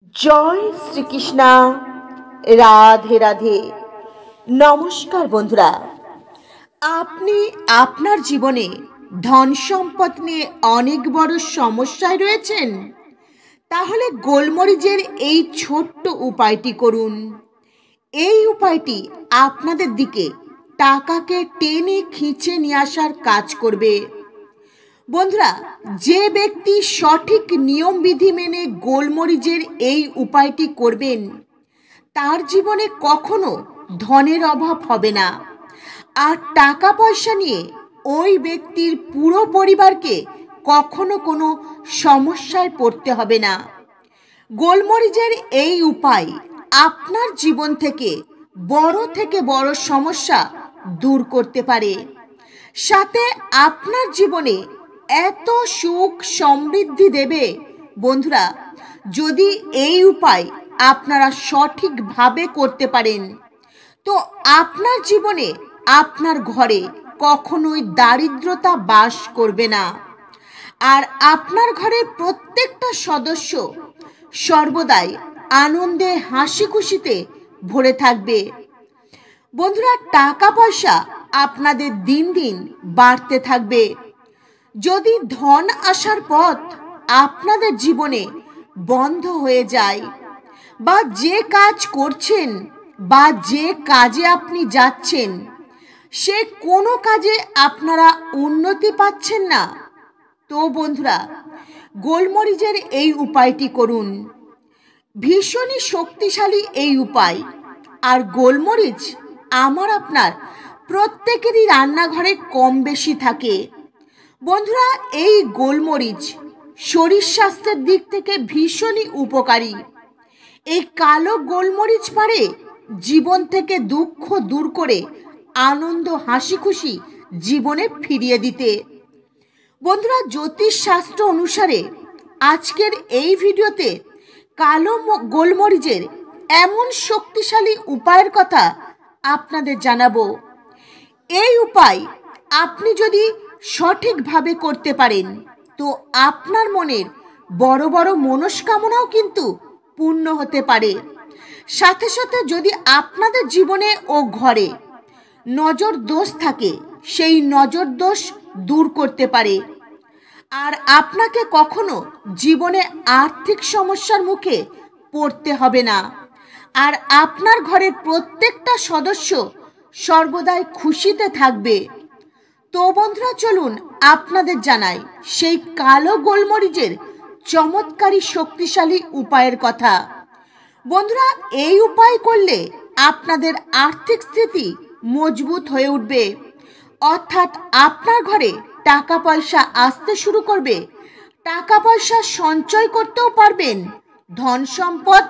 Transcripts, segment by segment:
জয় শ্রীকৃষ্ণ। রাধে রাধে। নমস্কার বন্ধুরা, আপনি আপনার জীবনে ধন সম্পদ নিয়ে অনেক বড় সমস্যায় রয়েছেন, তাহলে গোলমরিচের এই ছোট্ট উপায়টি করুন। এই উপায়টি আপনাদের দিকে টাকাকে টেনে খিঁচে নিয়ে আসার কাজ করবে। বন্ধুরা, যে ব্যক্তি সঠিক নিয়মবিধি মেনে গোলমরিচের এই উপায়টি করবেন, তার জীবনে কখনো ধনের অভাব হবে না। আর টাকা পয়সা নিয়ে ওই ব্যক্তির পুরো পরিবারকে কখনো কোনো সমস্যায় পড়তে হবে না। গোলমরিচের এই উপায় আপনার জীবন থেকে বড় সমস্যা দূর করতে পারে, সাথে আপনার জীবনে এত সুখ সমৃদ্ধি দেবে। বন্ধুরা, যদি এই উপায় আপনারা সঠিকভাবে করতে পারেন, তো আপনার জীবনে আপনার ঘরে কখনোই দারিদ্রতা বাস করবে না। আর আপনার ঘরের প্রত্যেকটা সদস্য সর্বদাই আনন্দে হাসি খুশিতে ভরে থাকবে। বন্ধুরা, টাকা পয়সা আপনাদের দিন দিন বাড়তে থাকবে। যদি ধন আসার পথ আপনাদের জীবনে বন্ধ হয়ে যায়, বা যে কাজ করছেন বা যে কাজে আপনি যাচ্ছেন, সে কোনো কাজে আপনারা উন্নতি পাচ্ছেন না, তো বন্ধুরা, গোলমরিচের এই উপায়টি করুন। ভীষণই শক্তিশালী এই উপায়। আর গোলমরিচ আমার আপনার প্রত্যেকেরই রান্নাঘরে কম বেশি থাকে। বন্ধুরা, এই গোলমরিচ শরীর স্বাস্থ্যের দিক থেকে ভীষণই উপকারী। এই কালো গোলমরিচ পারে জীবন থেকে দুঃখ দূর করে আনন্দ হাসি খুশি জীবনে ফিরিয়ে দিতে। বন্ধুরা, জ্যোতিষশাস্ত্র অনুসারে আজকের এই ভিডিওতে কালো গোলমরিচের এমন শক্তিশালী উপায়ের কথা আপনাদের জানাবো। এই উপায় আপনি যদি সঠিকভাবে করতে পারেন, তো আপনার মনের বড় বড় মনস্কামনাও কিন্তু পূর্ণ হতে পারে। সাথে সাথে যদি আপনাদের জীবনে ও ঘরে নজর দোষ থাকে, সেই নজর দোষ দূর করতে পারে। আর আপনাকে কখনো জীবনে আর্থিক সমস্যার মুখে পড়তে হবে না। আর আপনার ঘরের প্রত্যেকটা সদস্য সর্বদাই খুশিতে থাকবে। তো বন্ধুরা, চলুন আপনাদের জানাই সেই কালো গোলমরিচের চমৎকারী শক্তিশালী উপায়ের কথা। বন্ধুরা, এই উপায় করলে আপনাদের আর্থিক স্থিতি মজবুত হয়ে উঠবে, অর্থাৎ আপনার ঘরে টাকা পয়সা আসতে শুরু করবে। টাকা পয়সা সঞ্চয় করতেও পারবেন, ধন সম্পদ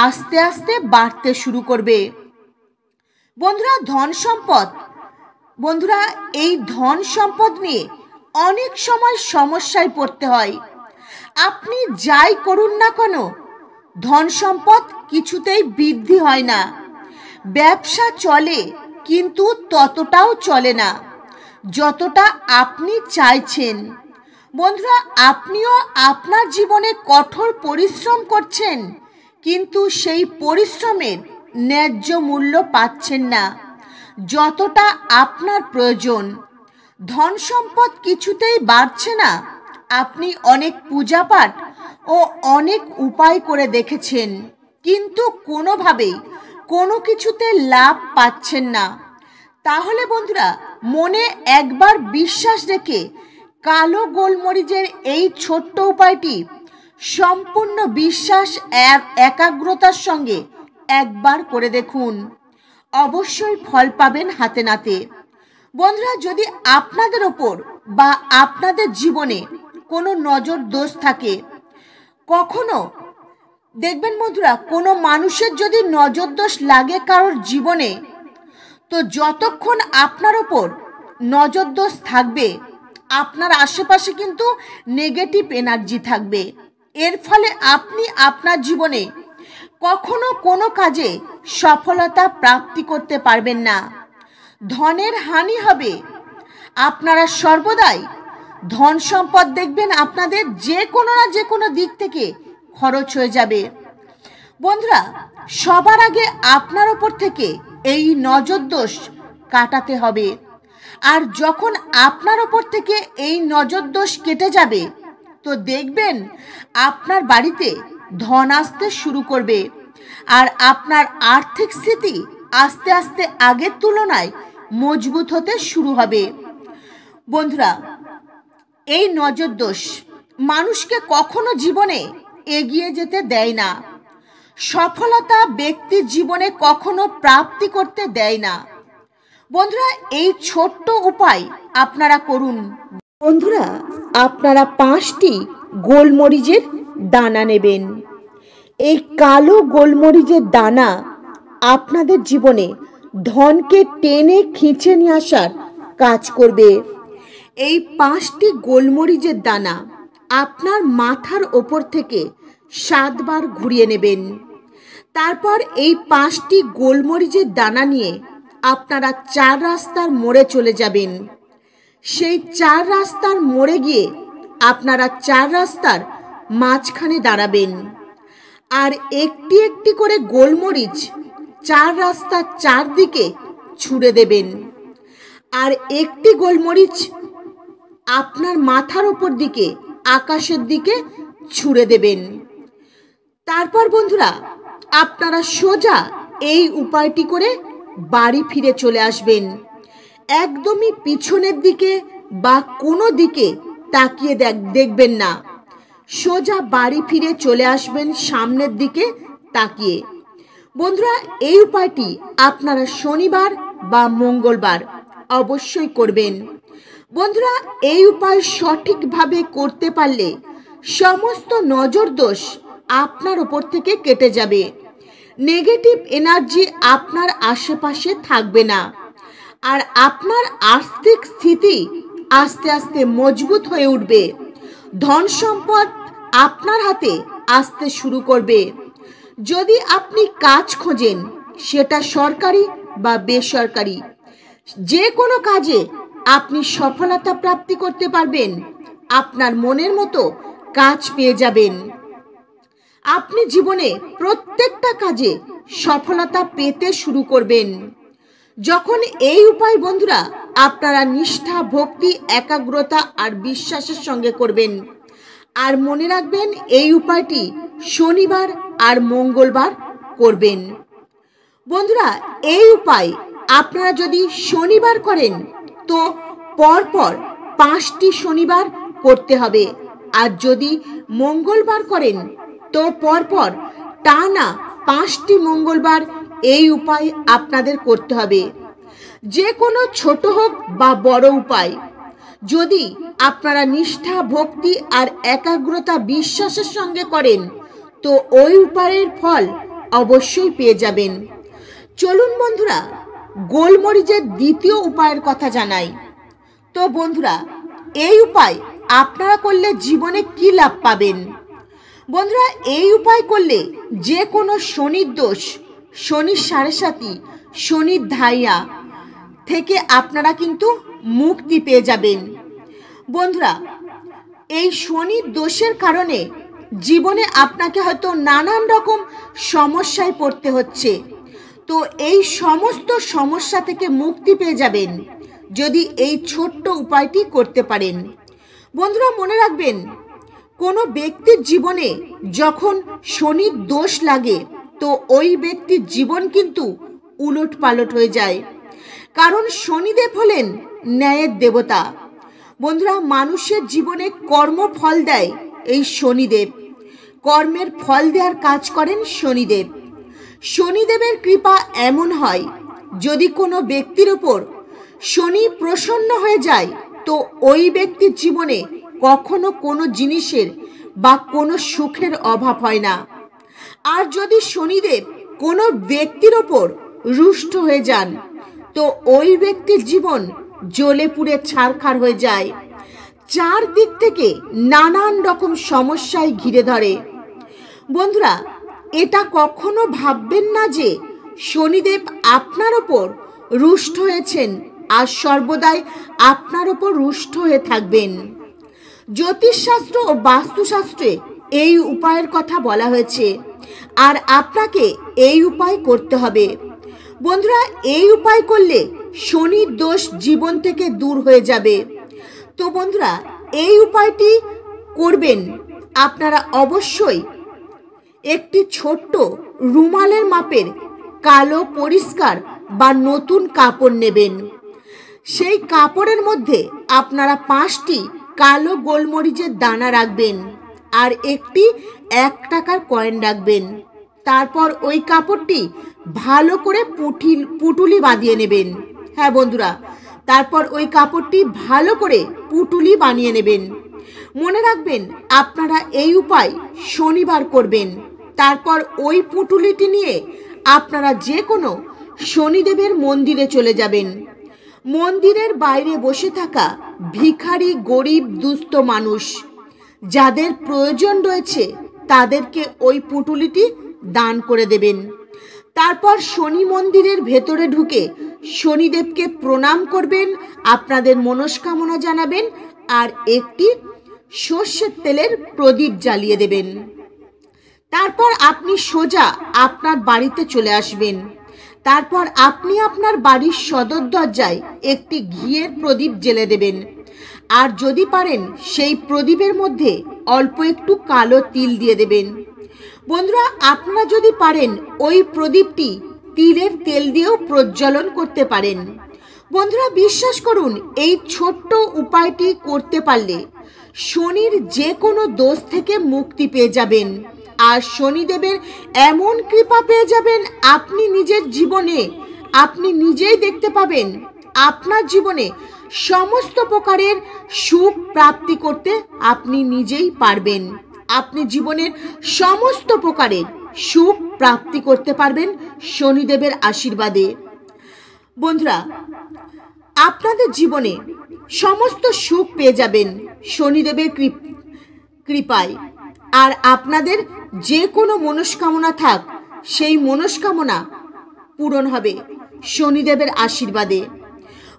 আস্তে আস্তে বাড়তে শুরু করবে। বন্ধুরা, এই ধন সম্পদ নিয়ে অনেক সময় সমস্যায় পড়তে হয়। আপনি যাই করুন না কেন, ধন সম্পদ কিছুতেই বৃদ্ধি হয় না। ব্যবসা চলে, কিন্তু ততটাও চলে না যতটা আপনি চাইছেন। বন্ধুরা, আপনিও আপনার জীবনে কঠোর পরিশ্রম করছেন, কিন্তু সেই পরিশ্রমের ন্যায্য মূল্য পাচ্ছেন না যতটা আপনার প্রয়োজন। ধন সম্পদ কিছুতেই বাড়ছে না। আপনি অনেক পূজাপাঠ ও অনেক উপায় করে দেখেছেন, কিন্তু কোনোভাবেই কোনো কিছুতে লাভ পাচ্ছেন না। তাহলে বন্ধুরা, মনে একবার বিশ্বাস রেখে কালো গোলমরিচের এই ছোট্ট উপায়টি সম্পূর্ণ বিশ্বাস একাগ্রতার সঙ্গে একবার করে দেখুন। অবশ্যই ফল পাবেন হাতে নাতে। বন্ধুরা, যদি আপনাদের ওপর বা আপনাদের জীবনে কোনো নজর দোষ থাকে, কখনো দেখবেন বন্ধুরা, কোনো মানুষের যদি নজর দোষ লাগে কারোর জীবনে, তো যতক্ষণ আপনার ওপর নজর দোষ থাকবে, আপনার আশেপাশে কিন্তু নেগেটিভ এনার্জি থাকবে। এর ফলে আপনি আপনার জীবনে কখনো কোনো কাজে সফলতা প্রাপ্তি করতে পারবেন না। ধনের হানি হবে। আপনারা সর্বদাই ধন সম্পদ দেখবেন আপনাদের যে কোনো না যে কোনো দিক থেকে খরচ হয়ে যাবে। বন্ধুরা, সবার আগে আপনার ওপর থেকে এই নজর দোষ কাটাতে হবে। আর যখন আপনার ওপর থেকে এই নজর দোষ কেটে যাবে, তো দেখবেন আপনার বাড়িতে ধন আসতে শুরু করবে। আর আপনার আর্থিক স্থিতি আস্তে আস্তে আগের তুলনায় মজবুত হতে শুরু হবে। বন্ধুরা, এই নজর দোষ মানুষকে কখনো জীবনে এগিয়ে যেতে দেয় না। সফলতা ব্যক্তির জীবনে কখনো প্রাপ্তি করতে দেয় না। বন্ধুরা, এই ছোট্ট উপায় আপনারা করুন। বন্ধুরা, আপনারা 5টি গোলমরিচের দানা নেবেন। এই কালো গোলমরিচের দানা আপনাদের জীবনে ধনকে টেনে খিঁচে নিয়ে আসার কাজ করবে। এই 5টি গোলমরিচের দানা আপনার মাথার ওপর থেকে 7 বার ঘুরিয়ে নেবেন। তারপর এই 5টি গোলমরিচের দানা নিয়ে আপনারা 4 রাস্তার মোড়ে চলে যাবেন। সেই 4 রাস্তার মোড়ে গিয়ে আপনারা 4 রাস্তার মাঝখানে দাঁড়াবেন। আর একটি একটি করে গোলমরিচ 4 রাস্তার চারদিকে ছুঁড়ে দেবেন। আর একটি গোলমরিচ আপনার মাথার ওপর দিকে আকাশের দিকে ছুঁড়ে দেবেন। তারপর বন্ধুরা, আপনারা সোজা এই উপায়টি করে বাড়ি ফিরে চলে আসবেন। একদমই পিছনের দিকে বা কোনো দিকে তাকিয়ে দেখবেন না। সোজা বাড়ি ফিরে চলে আসবেন সামনের দিকে তাকিয়ে। বন্ধুরা, এই উপায়টি আপনারা শনিবার বা মঙ্গলবার অবশ্যই করবেন। বন্ধুরা, এই উপায় সঠিকভাবে করতে পারলে সমস্ত নজর দোষ আপনার ওপর থেকে কেটে যাবে। নেগেটিভ এনার্জি আপনার আশেপাশে থাকবে না। আর আপনার আর্থিক স্থিতি আস্তে আস্তে মজবুত হয়ে উঠবে। ধন সম্পদ আপনার হাতে আসতে শুরু করবে। যদি আপনি কাজ খোঁজেন, সেটা সরকারি বা বেসরকারি, যে কোনো কাজে আপনি সফলতা প্রাপ্তি করতে পারবেন। আপনার মনের মতো কাজ পেয়ে যাবেন। আপনি জীবনে প্রত্যেকটা কাজে সফলতা পেতে শুরু করবেন। যখন এই উপায় বন্ধুরা আপনারা নিষ্ঠা, ভক্তি, একাগ্রতা আর বিশ্বাসের সঙ্গে করবেন। আর মনে রাখবেন, এই উপায়টি শনিবার আর মঙ্গলবার করবেন। বন্ধুরা, এই উপায় আপনারা যদি শনিবার করেন, তো পরপর 5টি শনিবার করতে হবে। আর যদি মঙ্গলবার করেন, তো পরপর টানা 5টি মঙ্গলবার এই উপায় আপনাদের করতে হবে। যে কোনো ছোট হোক বা বড় উপায়, যদি আপনারা নিষ্ঠা, ভক্তি আর একাগ্রতা, বিশ্বাসের সঙ্গে করেন, তো ওই উপায়ের ফল অবশ্যই পেয়ে যাবেন। চলুন বন্ধুরা, গোলমরিচের দ্বিতীয় উপায়ের কথা জানাই। তো বন্ধুরা, এই উপায় আপনারা করলে জীবনে কি লাভ পাবেন? বন্ধুরা, এই উপায় করলে যে কোনো শনির দোষ, শনির সাড়েসাতি, শনির ধাইয়া থেকে আপনারা কিন্তু মুক্তি পেয়ে যাবেন। বন্ধুরা, এই শনির দোষের কারণে জীবনে আপনাকে হয়তো নানান রকম সমস্যায় পড়তে হচ্ছে। তো এই সমস্ত সমস্যা থেকে মুক্তি পেয়ে যাবেন যদি এই ছোট্ট উপায়টি করতে পারেন। বন্ধুরা, মনে রাখবেন, কোনো ব্যক্তির জীবনে যখন শনির দোষ লাগে, তো ওই ব্যক্তির জীবন কিন্তু উলট পালট হয়ে যায়। কারণ শনিদেব হলেন ন্যায়ের দেবতা। বন্ধুরা, মানুষের জীবনে কর্মফল দেয় এই শনিদেব। কর্মের ফল দেওয়ার কাজ করেন শনিদেব। শনিদেবের কৃপা এমন হয়, যদি কোনো ব্যক্তির ওপর শনি প্রসন্ন হয়ে যায়, তো ওই ব্যক্তির জীবনে কখনো কোনো জিনিসের বা কোনো সুখের অভাব হয় না। আর যদি শনিদেব কোনো ব্যক্তির ওপর রুষ্ট হয়ে যান, তো ওই ব্যক্তির জীবন জ্বলে পুড়ে ছারখার হয়ে যায়। চারদিক থেকে নানান রকম সমস্যায় ঘিরে ধরে। বন্ধুরা, এটা কখনো ভাববেন না যে শনিদেব আপনার ওপর রুষ্ট হয়েছেন আর সর্বদাই আপনার ওপর রুষ্ট হয়ে থাকবেন। জ্যোতিষশাস্ত্র ও বাস্তুশাস্ত্রে এই উপায়ের কথা বলা হয়েছে। আর আপনাকে এই উপায় করতে হবে। বন্ধুরা, এই উপায় করলে শনির দোষ জীবন থেকে দূর হয়ে যাবে। তো বন্ধুরা, এই উপায়টি করবেন আপনারা অবশ্যই একটি ছোট্ট রুমালের মাপের কালো পরিষ্কার বা নতুন কাপড় নেবেন। সেই কাপড়ের মধ্যে আপনারা 5টি কালো গোলমরিচের দানা রাখবেন আর একটি 1 টাকার কয়েন রাখবেন। তারপর ওই কাপড়টি ভালো করে পুটুলি বাঁধিয়ে নেবেন। হ্যাঁ বন্ধুরা, তারপর ওই কাপড়টি ভালো করে পুটুলি বানিয়ে নেবেন। মনে রাখবেন আপনারা এই উপায় শনিবার করবেন। তারপর ওই পুটুলিটি নিয়ে আপনারা যে কোনো শনিদেবের মন্দিরে চলে যাবেন। মন্দিরের বাইরে বসে থাকা ভিখারি, গরিব, দুস্থ মানুষ যাদের প্রয়োজন রয়েছে তাদেরকে ওই পুটুলিটি দান করে দেবেন। তারপর শনি মন্দিরের ভেতরে ঢুকে শনিদেবকে প্রণাম করবেন, আপনাদের মনস্কামনা জানাবেন আর একটি সর্ষের তেলের প্রদীপ জ্বালিয়ে দেবেন। তারপর আপনি সোজা আপনার বাড়িতে চলে আসবেন। তারপর আপনি আপনার বাড়ির সদর দরজায় একটি ঘিয়ের প্রদীপ জ্বেলে দেবেন। আর যদি পারেন সেই প্রদীপের মধ্যে অল্প একটু কালো তিল দিয়ে দেবেন। বন্ধুরা, আপনারা যদি পারেন ওই প্রদীপটি তিলের তেল দিয়েও প্রজ্বলন করতে পারেন। বন্ধুরা, বিশ্বাস করুন, এই ছোট্ট উপায়টি করতে পারলে শনির যে কোনো দোষ থেকে মুক্তি পেয়ে যাবেন আর শনিদেবের এমন কৃপা পেয়ে যাবেন আপনি নিজের জীবনে আপনি নিজেই দেখতে পাবেন। আপনার জীবনে সমস্ত প্রকারের সুখ প্রাপ্তি করতে আপনি নিজেই পারবেন। আপনি জীবনের সমস্ত প্রকারের সুখ প্রাপ্তি করতে পারবেন শনিদেবের আশীর্বাদে। বন্ধুরা, আপনাদের জীবনে সমস্ত সুখ পেয়ে যাবেন শনিদেবের কৃপায়। আর আপনাদের যে কোনো মনস্কামনা থাক সেই মনস্কামনা পূরণ হবে শনিদেবের আশীর্বাদে।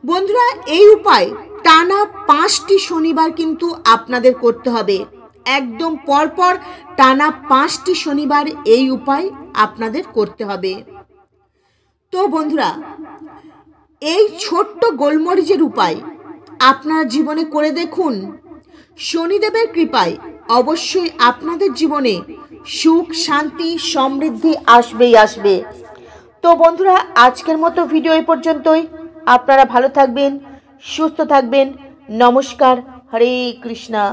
বন্ধুরা, এই উপায় টানা 5টি শনিবার কিন্তু আপনাদের করতে হবে। একদম পরপর টানা 5টি শনিবার এই উপায় আপনাদের করতে হবে। তো বন্ধুরা, এই ছোট্ট গোলমরিচের উপায় আপনার জীবনে করে দেখুন। শনিদেবের কৃপায় অবশ্যই আপনাদের জীবনে সুখ, শান্তি, সমৃদ্ধি আসবেই আসবে। তো বন্ধুরা, আজকের মতো ভিডিও এই পর্যন্তই। আপনারা ভালো থাকবেন, সুস্থ থাকবেন। নমস্কার। হরে কৃষ্ণা।